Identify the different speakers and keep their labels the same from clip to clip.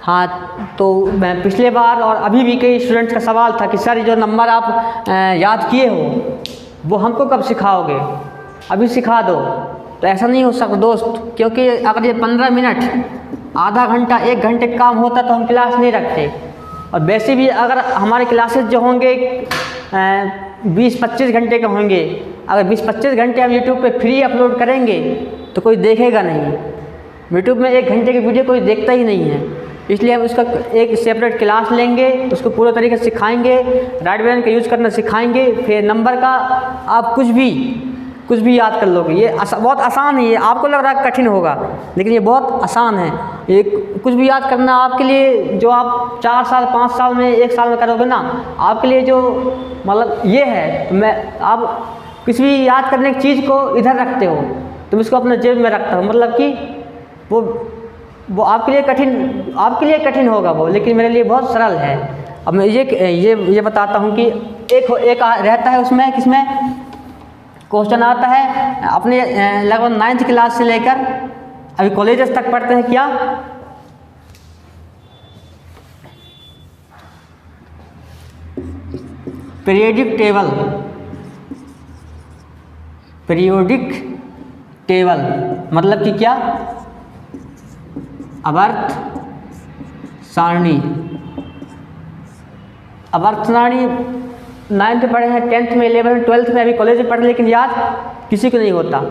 Speaker 1: हाँ, तो मैं पिछले बार और अभी भी कई स्टूडेंट्स का सवाल था कि सर जो नंबर आप याद किए हो वो हमको कब सिखाओगे, अभी सिखा दो। तो ऐसा नहीं हो सकता दोस्त, क्योंकि अगर ये 15 मिनट, आधा घंटा, 1 घंटे का काम होता तो हम क्लास नहीं रखते। और वैसे भी अगर हमारे क्लासेस जो होंगे 20-25 घंटे के होंगे, अगर 20-25 घंटे हम यूट्यूब पे फ्री अपलोड करेंगे तो कोई देखेगा नहीं। यूट्यूब में 1 घंटे की वीडियो कोई देखता ही नहीं है, इसलिए हम उसका एक सेपरेट क्लास लेंगे, उसको पूरे तरीके से सिखाएंगे, राइट बटन का यूज़ करना सिखाएंगे। फिर नंबर का आप कुछ भी याद कर लोगे। ये बहुत आसान है, ये आपको लग रहा है कठिन होगा लेकिन ये बहुत आसान है। ये कुछ भी याद करना आपके लिए, जो आप 4 साल 5 साल में 1 साल में करोगे ना, आपके लिए जो मतलब ये है, आप किसी भी याद करने की चीज़ को इधर रखते हो, तुम इसको अपने जेब में रखते हो, मतलब कि वो आपके लिए कठिन होगा वो, लेकिन मेरे लिए बहुत सरल है। अब मैं ये बताता हूँ कि एक रहता है उसमें, किसमें क्वेश्चन आता है अपने लगभग 9th क्लास से लेकर अभी कॉलेजेस तक पढ़ते हैं क्या, पीरियोडिक टेबल मतलब कि क्या, आवर्त सारणी 9th में पढ़े हैं, 10th में, 11th 12th में, अभी कॉलेज में पढ़े, लेकिन याद किसी को नहीं होता।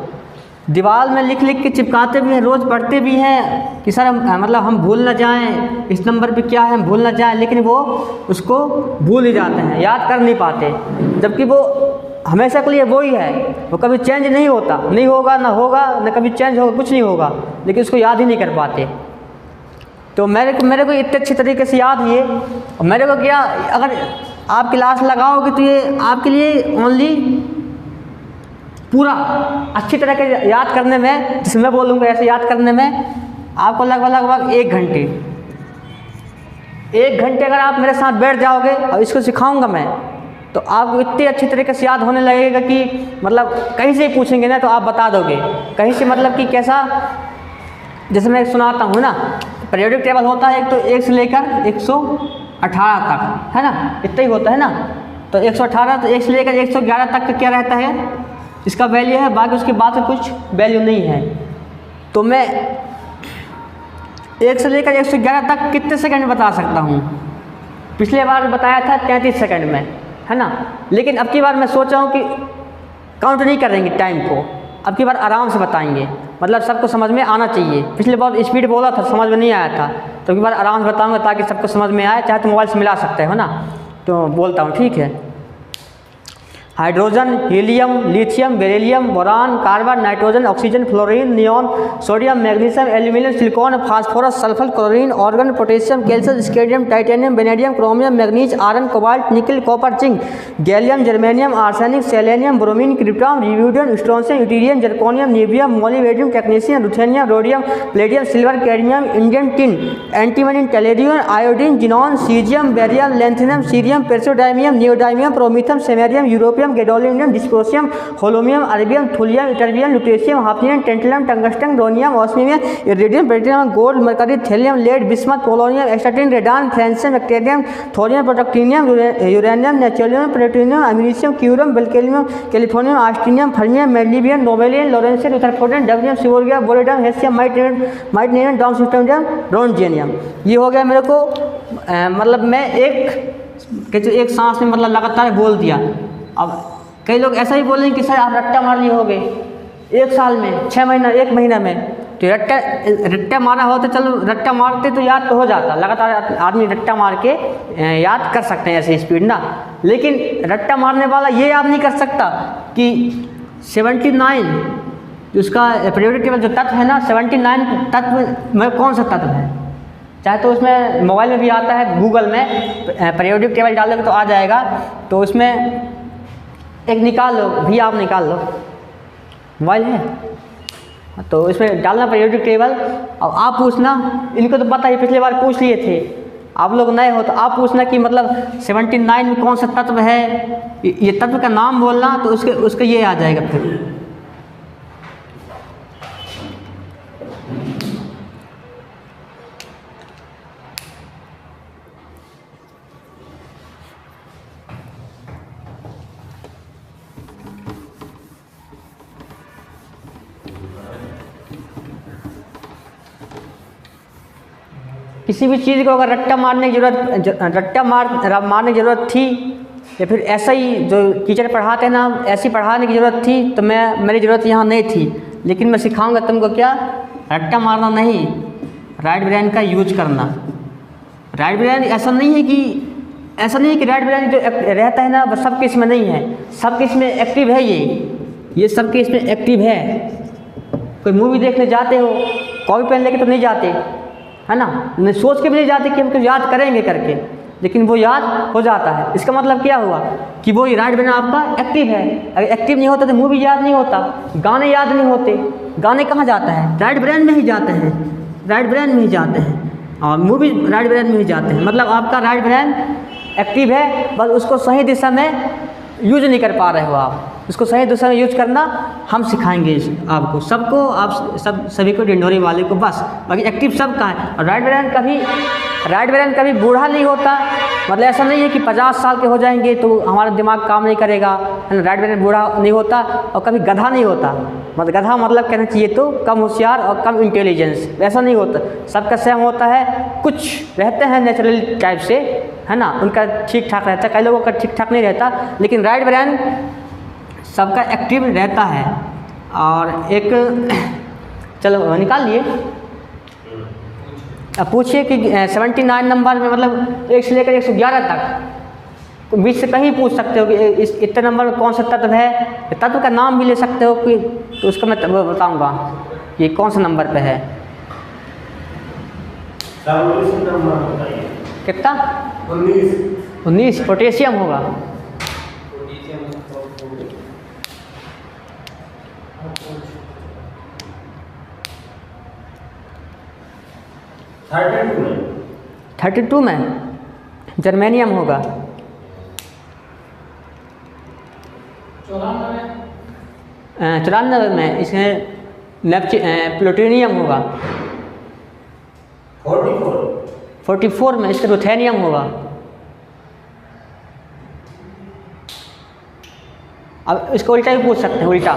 Speaker 1: दीवार में लिख के चिपकाते भी हैं, रोज़ पढ़ते भी हैं कि सर मतलब हम भूल ना जाएं, इस नंबर पे क्या है हम भूल ना जाएं, लेकिन वो उसको भूल ही जाते हैं, याद कर नहीं पाते। जबकि वो हमेशा के लिए वो ही है, वो कभी चेंज नहीं होता, नहीं होगा, ना होगा, ना कभी चेंज होगा, कुछ नहीं होगा, लेकिन उसको याद ही नहीं कर पाते। तो मेरे को इतने अच्छे तरीके से याद है, और मेरे को क्या, अगर आप क्लास लगाओगे तो ये आपके लिए ओनली पूरा अच्छी तरह के याद करने में, जिसे मैं बोलूँगा ऐसे याद करने में आपको लगभग 1 घंटे अगर आप मेरे साथ बैठ जाओगे और इसको सिखाऊंगा मैं, तो आपको इतने अच्छी तरीके से याद होने लगेगा कि मतलब कहीं से ही पूछेंगे ना तो आप बता दोगे, कहीं से, मतलब कि कैसा, जैसे मैं सुनाता हूँ ना, पीरियोडिक टेबल होता है एक तो 1 से लेकर 118 तक, है ना, इतना ही होता है ना। तो 118, तो 1 से लेकर 111 तक का क्या रहता है, इसका वैल्यू है, बाकी उसके बाद का कुछ वैल्यू नहीं है। तो मैं 1 से लेकर 111 तक कितने सेकंड में बता सकता हूँ, पिछले बार बताया था 33 सेकंड में, है ना। लेकिन अब की बार मैं सोचा हूँ कि काउंट नहीं करेंगे टाइम को, अब की बार आराम से बताएंगे, मतलब सबको समझ में आना चाहिए। पिछले बार स्पीड बोला था, समझ में नहीं आया था, तो अब की बार आराम से बताऊंगा ताकि सबको समझ में आए, चाहे तो मोबाइल से मिला सकते हो ना। तो बोलता हूँ, ठीक है। Hydrogen, helium, lithium, beryllium, boron, carbon, nitrogen, oxygen, fluorine, neon, sodium, magnesium, aluminium, silicon, phosphorus, sulphur, chlorine, argon, potassium, calcium, scandium, titanium, vanadium, chromium, manganese, iron, cobalt, nickel, copper, zinc, gallium, germanium, arsenic, selenium, bromine, krypton, rubidium, strontium, yttrium, zirconium, niobium, molybdenum, technetium, ruthenium, rhodium, palladium, silver, cadmium, indium tin, antimony, tellurium, iodine, xenon, caesium, barium, lanthanum, cerium, praseodymium, neodymium, promethium, samarium, europium, gadolinium, dysprosium, होलोमियम, अरबियम, thulium, ytterbium, lutetium, hafnium, tantalum, tungsten, rhenium, osmium, iridium, platinum, gold, mercury, thallium, lead, bismuth, polonium, astatine, radon, francium, actinium, thorium, protactinium, uranium, neptunium, plutonium, americium, curium, berkelium, californium, einsteinium, fermium, mendelevium, nobelium, lawrencium, rutherfordium, dubnium, सिवोरिया, bohrium, hassium, meitnerium, darmstadtium, roentgenium. ये हो गया मेरे को, मतलब मैं एक सांस में मतलब लगातार बोल दिया। अब कई लोग ऐसा ही बोलेंगे कि सर आप रट्टा मार लिए होगे 1 साल में, 6 महीना, 1 महीना में। तो रट्टा मारा हो तो चलो, रट्टा मारते तो याद तो हो जाता, लगातार आदमी रट्टा मार के याद कर सकते हैं ऐसे स्पीड ना। लेकिन रट्टा मारने वाला ये याद नहीं कर सकता कि 79 उसका पीरियोडिक टेबल जो तत्व है ना, 79 तत्व में कौन सा तत्व है। चाहे तो उसमें मोबाइल में भी आता है, गूगल में पीरियोडिक टेबल डालोगे तो आ जाएगा। तो उसमें एक निकाल लो, भी आप निकाल लो, मोबाइल है तो इसमें डालना पीरियोडिक टेबल। अब आप पूछना, इनको तो पता ही, पिछले बार पूछ लिए थे, आप लोग नए हो तो आप पूछना कि मतलब 79 में कौन सा तत्व है, ये तत्व का नाम बोलना, तो उसके ये आ जाएगा। फिर किसी भी चीज़ को अगर रट्टा मारने की मारने की ज़रूरत थी, या फिर ऐसा ही जो टीचर पढ़ाते हैं ना ऐसी पढ़ाने की ज़रूरत थी, तो मेरी ज़रूरत यहाँ नहीं थी। लेकिन मैं सिखाऊंगा तुमको क्या, रट्टा मारना नहीं, राइट ब्रेन का यूज करना। राइट ब्रेन ऐसा नहीं है कि राइट ब्रेन जो रहता है ना बस सबके इसमें नहीं है, सबके इसमें एक्टिव है। ये सबके इसमें एक्टिव है। कोई मूवी देखने जाते हो, कॉपी पेन लेके तो नहीं जाते, है ना, नहीं सोच के भी नहीं जाते कि हम कुछ याद करेंगे करके, लेकिन वो याद हो जाता है। इसका मतलब क्या हुआ कि वो राइट ब्रेन आपका एक्टिव है। अगर एक्टिव नहीं होता तो मूवी याद नहीं होता, गाने याद नहीं होते। गाने कहाँ जाता है, राइट ब्रेन में ही जाते हैं, राइट ब्रेन में ही जाते हैं, और मूवी राइट ब्रेन में ही जाते हैं। मतलब आपका राइट ब्रेन एक्टिव है, बस उसको सही दिशा में यूज नहीं कर पा रहे हो आप। इसको सही दिशा में यूज करना हम सिखाएंगे आपको, सबको, आप सभी को, डिंडोरी वाले को, बस। बाकी एक्टिव सबका है। और राइट ब्रेन कभी बूढ़ा नहीं होता। मतलब ऐसा नहीं है कि 50 साल के हो जाएंगे तो हमारा दिमाग काम नहीं करेगा, है ना। राइट ब्रेन बूढ़ा नहीं होता और कभी गधा नहीं होता। मतलब गधा मतलब कहना चाहिए तो कम होशियार और कम इंटेलिजेंस, ऐसा नहीं होता। सबका सेम होता है। कुछ रहते हैं नेचुरल टाइप से, है ना, उनका ठीक ठाक रहता है, कई लोगों का ठीक ठाक नहीं रहता। लेकिन राइट ब्रेन सबका एक्टिव रहता है। और एक चलो निकाल लिए, अब पूछिए कि 79 नंबर में मतलब 1 से लेकर 111 तक बीच से कहीं पूछ सकते हो कि इस इतने नंबर में कौन सा तत्व है। तत्व का नाम भी ले सकते हो कि, तो उसका मैं बताऊंगा कि कौन सा नंबर पे है। कितना? 19 पोटेशियम होगा।
Speaker 2: में
Speaker 1: 32 में जर्मेनियम होगा। 94 में इसमें प्लूटोनियम होगा। 44 में इसका रुथेनियम होगा। अब इसको उल्टा भी पूछ सकते हैं, उल्टा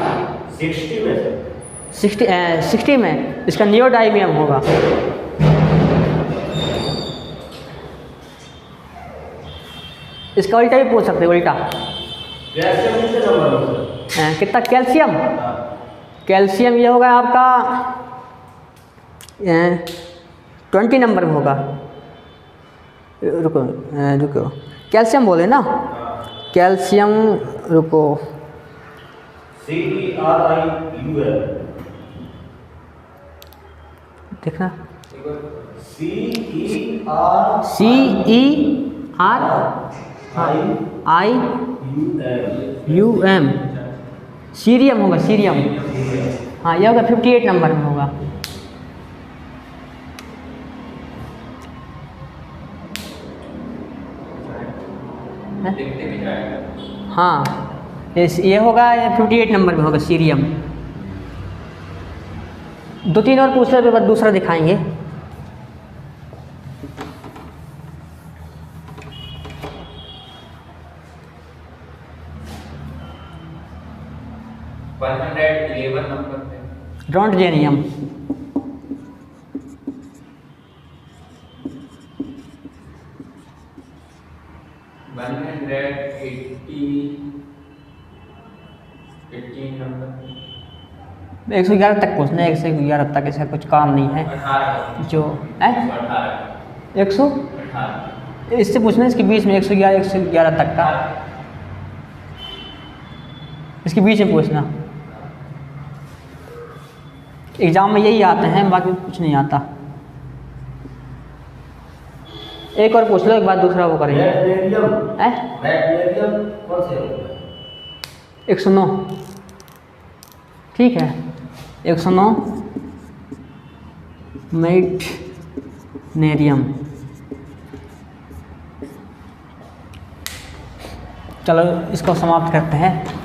Speaker 1: 60 में इसका नियोडाइमियम होगा। इसका उल्टा भी पूछ सकते हैं, उल्टा। कितना कैल्शियम? कैल्शियम ये होगा आपका 20 नंबर में होगा। रुको कैल्शियम बोले ना, कैल्शियम, रुको, देखना, CERIUM, सीरियम होगा, सीरियम। हाँ ये होगा 58 नंबर में होगा। हाँ ये होगा 58 नंबर में होगा, सीरियम। 2-3 और पूछ ले, बाद दूसरा दिखाएंगे। रोंटजेनियम, नंबर 111 तक पूछना है, 111 तक, इसका कुछ काम नहीं है। जो है 100 इससे पूछना है, इसके बीच में 111 तक का, इसके बीच में पूछना। एग्जाम में यही आते हैं, बाकी कुछ नहीं आता। एक और पूछ लो, एक बार दूसरा वो करेंगे। 109, ठीक है, 109 मेटनेरियम। चलो इसको समाप्त करते हैं।